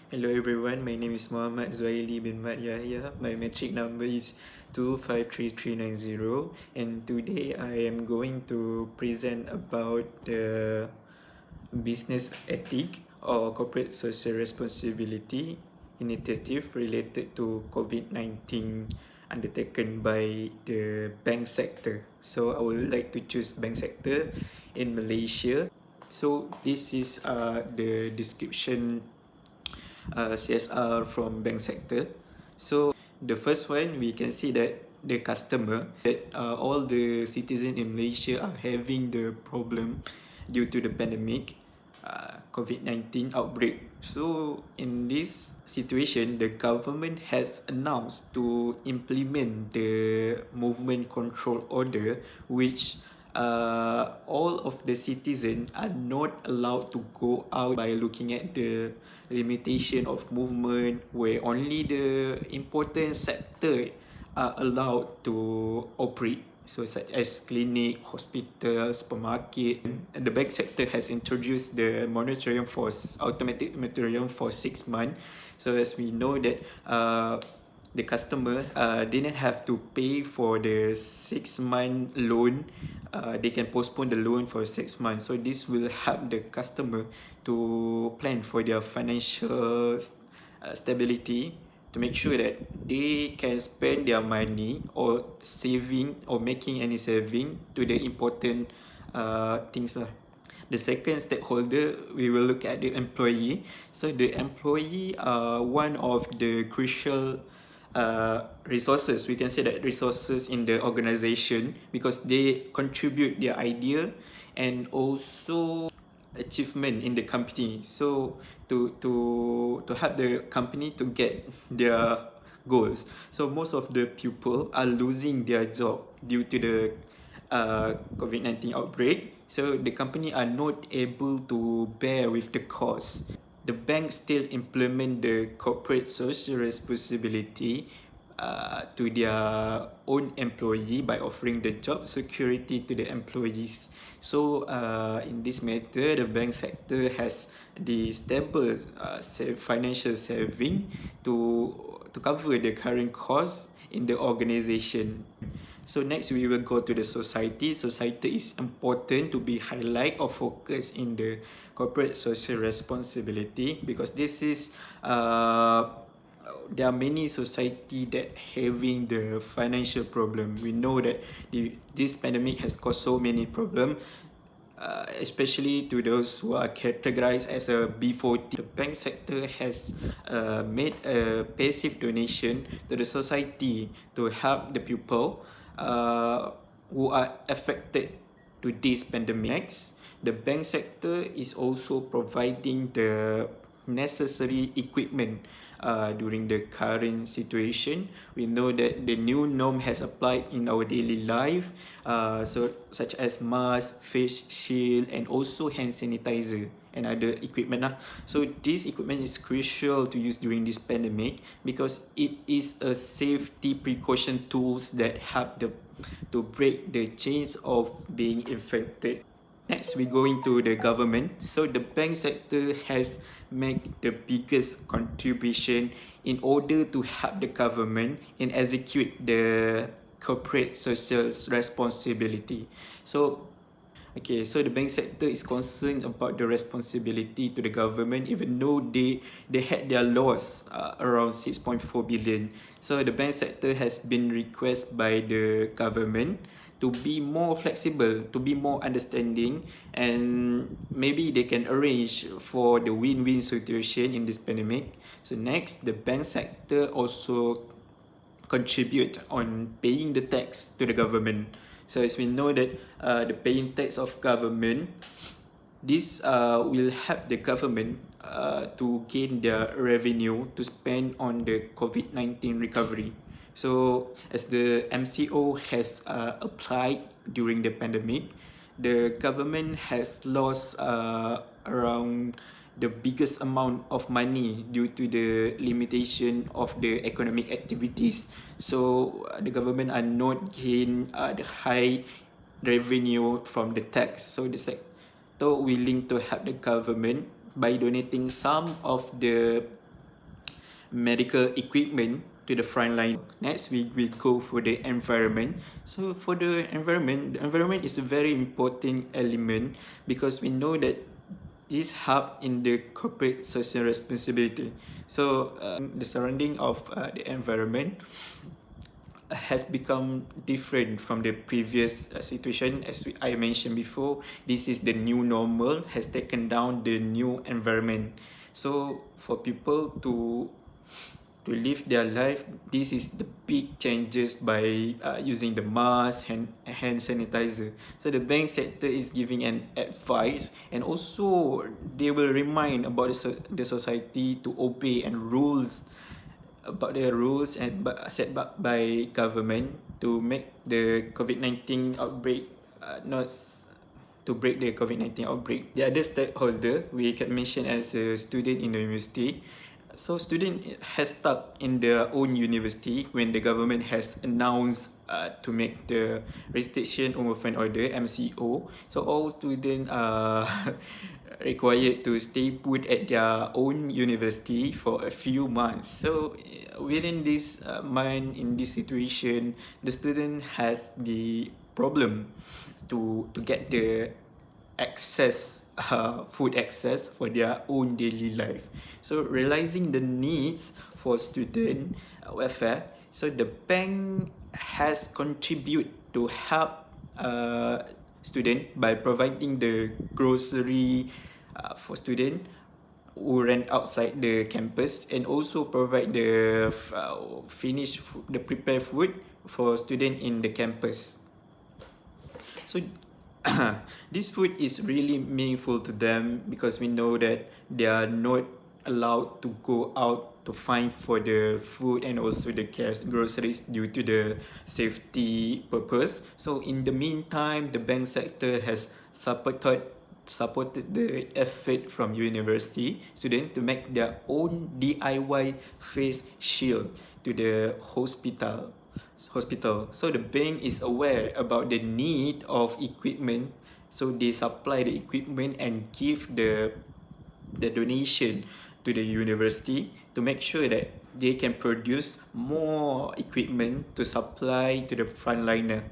Hello everyone, my name is Muhammad Zuhaili bin Mat Yahya. My metric number is 253390, and today I am going to present about the business ethic or corporate social responsibility initiative related to COVID-19 undertaken by the bank sector. So I would like to choose bank sector in Malaysia. So this is the description CSR from bank sector. So the first one, we can see that the customer, that all the citizens in Malaysia are having the problem due to the pandemic, COVID-19 outbreak. So in this situation, the government has announced to implement the movement control order, which all of the citizens are not allowed to go out by looking at the limitation of movement, where only the important sector are allowed to operate. So such as clinic, hospital, supermarket. And the bank sector has introduced the moratorium for automatic moratorium for 6 months. So as we know that the customer didn't have to pay for the 6-month loan. They can postpone the loan for 6 months. So this will help the customer to plan for their financial stability, to make sure that they can spend their money or saving or making any saving to the important things lah. The second stakeholder, we will look at the employee. So the employee are one of the crucial resources. We can say that resources in the organization, because they contribute their idea and also achievement in the company. So to help the company to get their goals. So most of the people are losing their job due to the COVID-19 outbreak. So the company are not able to bear with the cost. The bank still implement the corporate social responsibility to their own employee by offering the job security to the employees. So in this matter, the bank sector has the stable financial saving to cover the current cost in the organization. So next, we will go to the society. Society is important to be highlight or focus in the corporate social responsibility, because this is there are many society that having the financial problem. We know that this pandemic has caused so many problems, especially to those who are categorized as a B40. The bank sector has made a passive donation to the society to help the people who are affected to this pandemic. Next, the bank sector is also providing the necessary equipment during the current situation. We know that the new norm has applied in our daily life, so such as mask, face shield, and also hand sanitizer and other equipment. So this equipment is crucial to use during this pandemic, because it is a safety precaution tools that help to break the chains of being infected. Next, we go into the government. So the bank sector has made the biggest contribution in order to help the government and execute the corporate social responsibility. So so the bank sector is concerned about the responsibility to the government, even though they had their loss around 6.4 billion. So the bank sector has been requested by the government to be more flexible, to be more understanding, and maybe they can arrange for the win-win situation in this pandemic. So next, the bank sector also contribute on paying the tax to the government. So as we know that the paying tax of government, this will help the government to gain their revenue to spend on the COVID-19 recovery. So as the MCO has applied during the pandemic, the government has lost around the biggest amount of money due to the limitation of the economic activities. So the government are not gain the high revenue from the tax. So the sector willing to help the government by donating some of the medical equipment to the front line. Next, we will go for the environment. So for the environment is a very important element because we know that is help in the corporate social responsibility. So the surrounding of the environment has become different from the previous situation. I mentioned before, this is the new normal, has taken down the new environment. So for people to live their life, this is the big changes by using the mask and hand sanitizer. So the bank sector is giving an advice, and also they will remind about the society to obey and rules about the rules and set by government to make the COVID-19 outbreak not to break the COVID-19 outbreak. The other stakeholder we can mention as a student in the university. So student has stuck in their own university when the government has announced to make the restriction movement order MCO. So all students are required to stay put at their own university for a few months. So within this month, in this situation, the student has the problem to get the access food access for their own daily life. So realizing the needs for student welfare, so the bank has contributed to help student by providing the grocery for student who rent outside the campus, and also provide the finished food, the prepared food for student in the campus. So this food is really meaningful to them because we know that they are not allowed to go out to find for the food and also the groceries due to the safety purpose. So in the meantime, the bank sector has supported the effort from university students to make their own DIY face shield to the hospital. So the bank is aware about the need of equipment, so they supply the equipment and give the donation to the university to make sure that they can produce more equipment to supply to the frontliner.